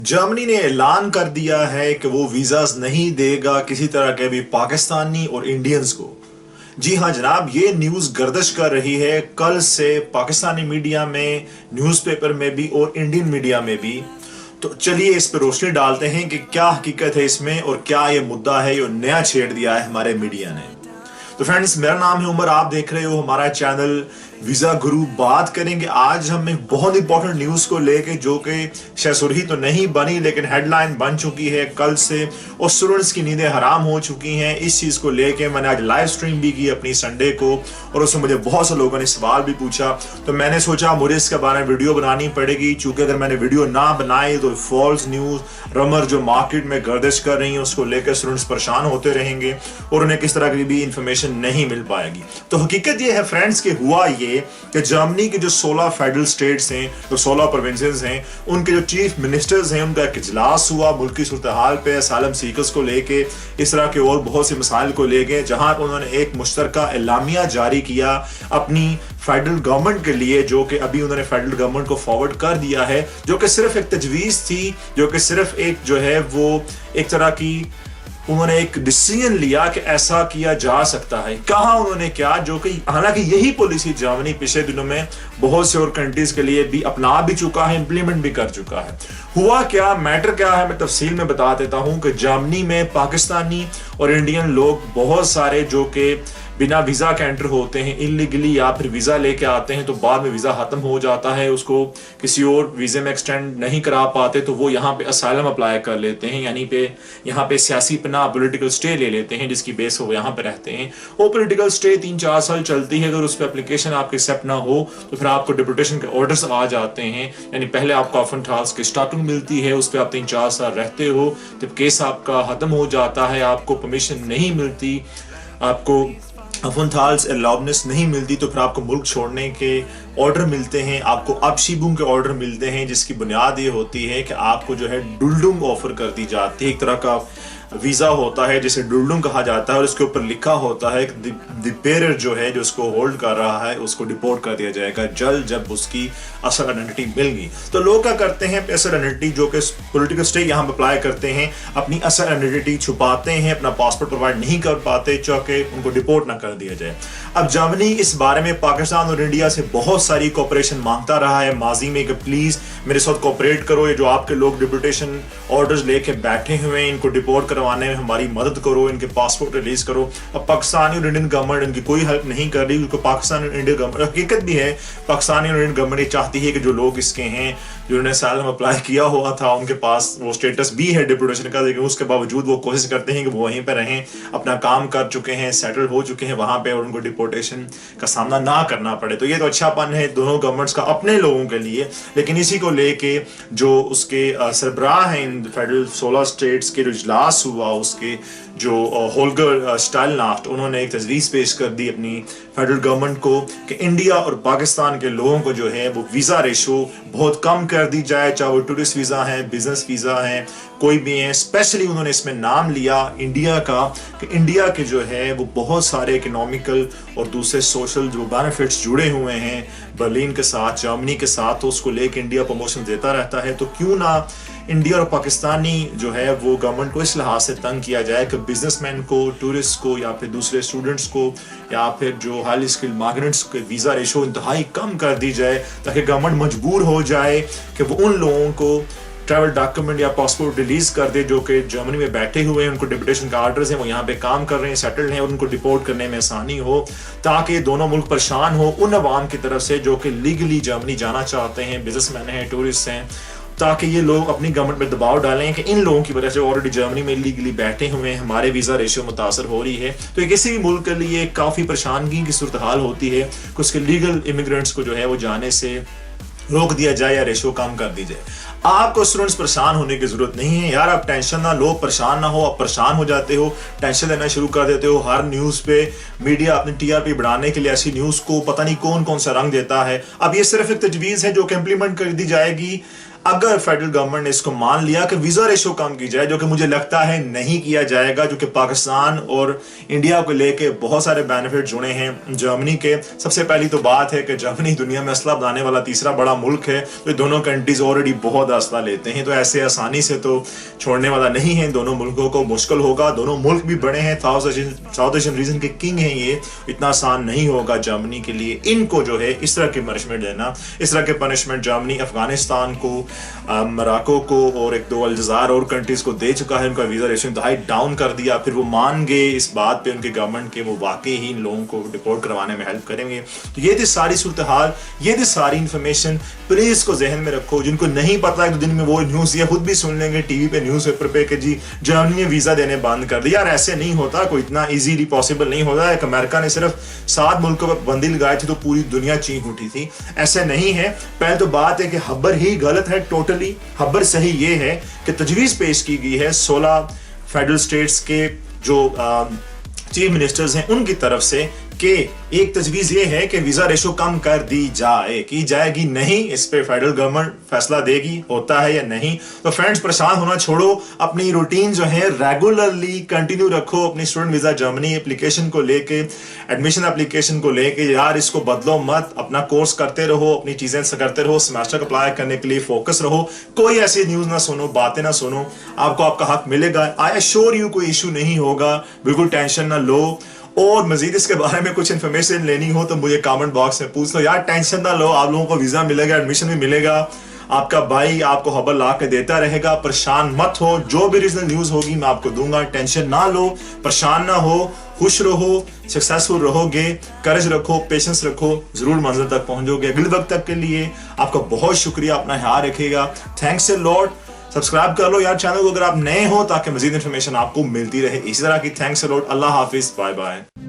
Germany ने ऐलान कर दिया है कि वो वीज़ास नहीं देगा किसी तरह के भी पाकिस्तानी और इंडियंस को। जी हाँ जनाब, ये न्यूज़ गर्दिश कर रही है कल से पाकिस्तानी मीडिया में, न्यूज़पेपर में भी और इंडियन मीडिया में भी। तो चलिए इस पर रोशनी डालते हैं कि क्या हकीकत है इसमें और क्या ये मुद्दा है जो नया छेड़ दिया है हमारे मीडिया ने। तो फ्रेंड्स, मेरा नाम है उमर, आप देख रहे हो हमारा चैनल वीजा गुरु। बात करेंगे आज हम एक बहुत इंपॉर्टेंट न्यूज को लेके जो कि शायद सुर्खी तो नहीं बनी लेकिन हेडलाइन बन चुकी है कल से, और स्टूडेंट्स की नींदें हराम हो चुकी हैं। इस चीज को लेके मैंने आज लाइव स्ट्रीम भी की अपनी संडे को, और उसमें मुझे बहुत से लोगों ने सवाल भी पूछा। तो मैंने सोचा मुझे इसके बारे में वीडियो बनानी पड़ेगी, चूंकि अगर मैंने वीडियो ना बनाई तो फॉल्स न्यूज रमर जो मार्केट में गर्दिश कर रही है उसको लेकर स्टूडेंट्स परेशान होते रहेंगे और उन्हें किस तरह की भी इंफॉर्मेशन नहीं मिल पाएगी। तो हकीकत ये है फ्रेंड्स कि हुआ ये कि जर्मनी के जो 16 फेडरल स्टेट्स हैं, जो 16 प्रोविंसेस हैं, उनके जो चीफ मिनिस्टर्स हैं उनका एक इजलास हुआ मुल्क की सूरत हाल पे, असालम सीकर्स को लेके, इस तरह के और बहुत से मसाइल को लेके, जहां पर उन्होंने एक मुश्तरका एलामिया जारी किया अपनी फेडरल गवर्नमेंट के लिए, जो कि अभी उन्होंने फेडरल गवर्नमेंट को फॉरवर्ड कर दिया है, जो कि सिर्फ एक तजवीज़ थी, जो कि सिर्फ एक जो है वो एक तरह की उन्होंने एक डिसीजन लिया कि ऐसा किया जा सकता है। कहा उन्होंने क्या, जो कि हालांकि यही पॉलिसी जर्मनी पिछले दिनों में बहुत से और कंट्रीज के लिए भी अपना भी चुका है, इंप्लीमेंट भी कर चुका है। हुआ क्या, मैटर क्या है, मैं तफसील में बता देता हूं कि जर्मनी में पाकिस्तानी और इंडियन लोग बहुत सारे जो कि बिना वीजा के एंटर होते हैं इलीगली, या फिर वीजा लेके आते हैं तो बाद में वीजा खत्म हो जाता है, उसको किसी और वीजे में एक्सटेंड नहीं करा पाते तो वो यहाँ पे असाइलम अप्लाई कर लेते हैं, यानी पे यहाँ पे सियासी पनाह पॉलिटिकल स्टे ले लेते हैं जिसकी बेस वो यहाँ पे रहते हैं। वो पॉलिटिकल स्टे 3-4 साल चलती है। अगर उस पर एप्लीकेशन आपकी एक्सेप्ट ना हो तो फिर आपको डिपोटेशन के ऑर्डर्स आ जाते हैं, यानी पहले आपको अफनथाल्स की स्टार्टिंग मिलती है, उस पर आप 3-4 साल रहते हो, जब केस आपका खत्म हो जाता है, आपको परमिशन नहीं मिलती, आपको अफनथाल्स अलाउनेस नहीं मिलती, तो फिर आपको मुल्क छोड़ने के ऑर्डर मिलते हैं, आपको अपशीबुंग के ऑर्डर मिलते हैं, जिसकी बुनियाद ये होती है कि आपको जो है डुल्डुंग ऑफर कर दी जाती है। एक तरह का वीजा होता है जिसे डुल्डुंग कहा जाता है, और इसके ऊपर लिखा होता है कि द बेरर जो है जो उसको होल्ड कर रहा है उसको डिपोर्ट कर दिया जाएगा जल्द जब उसकी असल आइडेंटिटी मिल गई। तो लोग क्या करते हैं, असल आइडेंटिटी जो कि पॉलिटिकल स्टे यहाँ पर अप्लाई करते हैं, अपनी असल आइडेंटिटी छुपाते हैं, अपना पासपोर्ट प्रोवाइड नहीं कर पाते चाहे उनको डिपोर्ट ना कर दिया जाए। अब जर्मनी इस बारे में पाकिस्तान और इंडिया से बहुत सारी कोऑपरेशन मांगता रहा है माजी में कि प्लीज मेरे साथ कोऑपरेट करो, ये जो आपके लोग डिपोटेशन ऑर्डर्स लेके बैठे हुए हैं इनको डिपोर्ट करवाने में हमारी मदद करो, इनके पासपोर्ट रिलीज करो। अब पाकिस्तानी और इंडियन गवर्नमेंट इनकी कोई हेल्प नहीं कर रही, क्योंकि पाकिस्तान और इंडियन गवर्नमेंट, हकीकत भी है पाकिस्तानी और इंडियन गवर्नमेंट चाहती है कि जो लोग इसके हैं जिन्होंने असाइलम अप्लाई किया हुआ था उनके पास वो स्टेटस भी है डिपोटेशन का, लेकिन उसके बावजूद वो कोशिश करते हैं कि वो वहीं पर रहें, अपना काम कर चुके हैं, सेटल हो चुके हैं वहां पे, और उनको डिपोटेशन का सामना ना करना पड़े। तो ये तो अच्छापन है दोनों गवर्नमेंट्स का अपने लोगों के लिए, लेकिन इसी को लेके जो उसके सरबराह हैं इन फेडरल 16 स्टेट्स के जो इजलास हुआ उसके जो होल्गर स्टाइलनाफ्ट, उन्होंने एक तजवीज़ पेश कर दी अपनी फेडरल गवर्नमेंट को कि इंडिया और पाकिस्तान के लोगों को जो है वो वीज़ा रेशो बहुत कम कर दी जाए, चाहे वो टूरिस्ट वीज़ा है, बिजनेस वीज़ा है, कोई भी है। स्पेशली उन्होंने इसमें नाम लिया इंडिया का कि इंडिया के जो है वो बहुत सारे इकोनॉमिकल और दूसरे सोशल जो बेनिफिट्स जुड़े हुए हैं बर्लिन के साथ, जर्मनी के साथ, तो उसको लेकर इंडिया प्रमोशन देता रहता है। तो क्यों ना इंडिया और पाकिस्तानी जो है वो गवर्नमेंट को इस लिहाज से तंग किया जाए कि बिजनेसमैन को, टूरिस्ट को, या फिर दूसरे स्टूडेंट्स को, या फिर जो हाईली स्किल्ड माइग्रेंट्स के वीज़ा रेशो इंतहाई कम कर दी जाए, ताकि गवर्नमेंट मजबूर हो जाए कि वो उन लोगों को ट्रैवल डॉक्यूमेंट या पासपोर्ट रिलीज कर दे जो कि जर्मनी में बैठे हुए हैं, उनको डिपोटेशन का आर्डर्स हैं, वो यहाँ पे काम कर रहे हैं, सेटल्ड हैं, और उनको डिपोर्ट करने में आसानी हो, ताकि दोनों मुल्क परेशान हो उन अवाम की तरफ से जो कि लीगली जर्मनी जाना चाहते हैं, बिजनेसमैन हैं, टूरिस्ट हैं, ताकि ये लोग अपनी गवर्नमेंट पर दबाव डालें कि इन लोगों की वजह से ऑलरेडी जर्मनी में लीगली बैठे हुए हैं, हमारे वीज़ा रेशियो मुतासर हो रही है। तो किसी भी मुल्क के लिए काफ़ी परेशानी की सूरत हाल होती है कि उसके लीगल इमिग्रेंट्स को जो है वो जाने से रोक दिया जाए या रेशो कम कर दी जाए। आपको स्टूडेंट्स परेशान होने की जरूरत नहीं है यार, आप टेंशन ना लो, परेशान ना हो। आप परेशान हो जाते हो, टेंशन लेना शुरू कर देते हो, हर न्यूज़ पे मीडिया अपनी टीआरपी बढ़ाने के लिए ऐसी न्यूज़ को पता नहीं कौन कौन सा रंग देता है। अब ये सिर्फ एक तजवीज़ है जो कि इम्प्लीमेंट कर दी जाएगी अगर फेडरल गवर्नमेंट ने इसको मान लिया कि वीजा रेशो कम की जाए, जो कि मुझे लगता है नहीं किया जाएगा, जो कि पाकिस्तान और इंडिया को लेके बहुत सारे बेनिफिट जुड़े हैं जर्मनी के। सबसे पहली तो बात है कि जर्मनी दुनिया में असला बनाने वाला तीसरा बड़ा मुल्क है, तो दोनों कंट्रीज ऑलरेडी बहुत असला लेते हैं, तो ऐसे आसानी से तो छोड़ने वाला नहीं है दोनों मुल्कों को, मुश्किल होगा। दोनों मुल्क भी बड़े हैं, साउथ एशियन रीजन के किंग हैं ये, इतना आसान नहीं होगा जर्मनी के लिए इनको जो है इस तरह की पनिशमेंट देना। इस तरह के पनिशमेंट जर्मनी अफगानिस्तान को, मोरक्को को और एक दो अलजायर और कंट्रीज को दे चुका है। उनका वीजा रेशो इंतहाई डाउन कर दिया, फिर वो मान गए इस बात पे उनके गवर्नमेंट के, वो वाकई ही इन लोगों को डिपोर्ट करवाने में हेल्प करेंगे। तो ये थी सारी सूरत हाल, ये थी सारी इंफॉर्मेशन, प्लीज इसको जहन में रखो। जिनको नहीं पता है तो दिन में वो न्यूज ये खुद भी सुन लेंगे टीवी पे, न्यूज़पेपर पे कि जी जर्मनी ने वीजा देने बंद कर दिया। यार ऐसे नहीं होता, कोई इतना इजीली पॉसिबल नहीं होता है। अमेरिका ने सिर्फ 7 मुल्कों पर बंदी लगाई थी तो पूरी दुनिया चीख उठी थी, ऐसे नहीं है। पहले तो बात है कि खबर ही गलत है टोटली। खबर सही ये है कि तजवीज पेश की गई है 16 फेडरल स्टेट्स के जो चीफ मिनिस्टर्स हैं उनकी तरफ से कि एक तजवीज ये है कि वीजा रेशो कम कर दी जाए, की जाएगी नहीं, इस पे फेडरल गवर्नमेंट फैसला देगी होता है या नहीं। तो फ्रेंड्स परेशान होना छोड़ो, अपनी रूटीन जो है रेगुलरली कंटिन्यू रखो। अपनी स्टूडेंट वीजा जर्मनी एप्लीकेशन को लेके, एडमिशन एप्लीकेशन को लेके, यार इसको बदलो मत, अपना कोर्स करते रहो, अपनी चीजें करते रहो, सेमेस्टर अप्लाई करने के लिए फोकस रहो। कोई ऐसी न्यूज ना सुनो, बातें ना सुनो, आपको आपका हक मिलेगा। आई एश्योर यू कोई इशू नहीं होगा, बिल्कुल टेंशन ना लो। और मजीद इसके बारे में कुछ इन्फॉर्मेशन लेनी हो तो मुझे कमेंट बॉक्स में पूछ लो। यार टेंशन ना लो, आप लोगों को वीजा मिलेगा, एडमिशन भी मिलेगा, आपका भाई आपको खबर ला के देता रहेगा, परेशान मत हो। जो भी रीजनल न्यूज होगी मैं आपको दूंगा, टेंशन ना लो, परेशान ना हो, खुश रहो, सक्सेसफुल रहोगे, करेज रखो, पेशेंस रखो, जरूर मंजिल तक पहुंचोगे। अगले वक्त तक के लिए आपका बहुत शुक्रिया, अपना ख्याल रखिएगा। Thanks a lot. सब्सक्राइब कर लो यार चैनल को अगर आप नए हो, ताकि मजीद इन्फॉर्मेशन आपको मिलती रहे इसी तरह की। Thanks a lot. अल्लाह हाफिज, बाय बाय।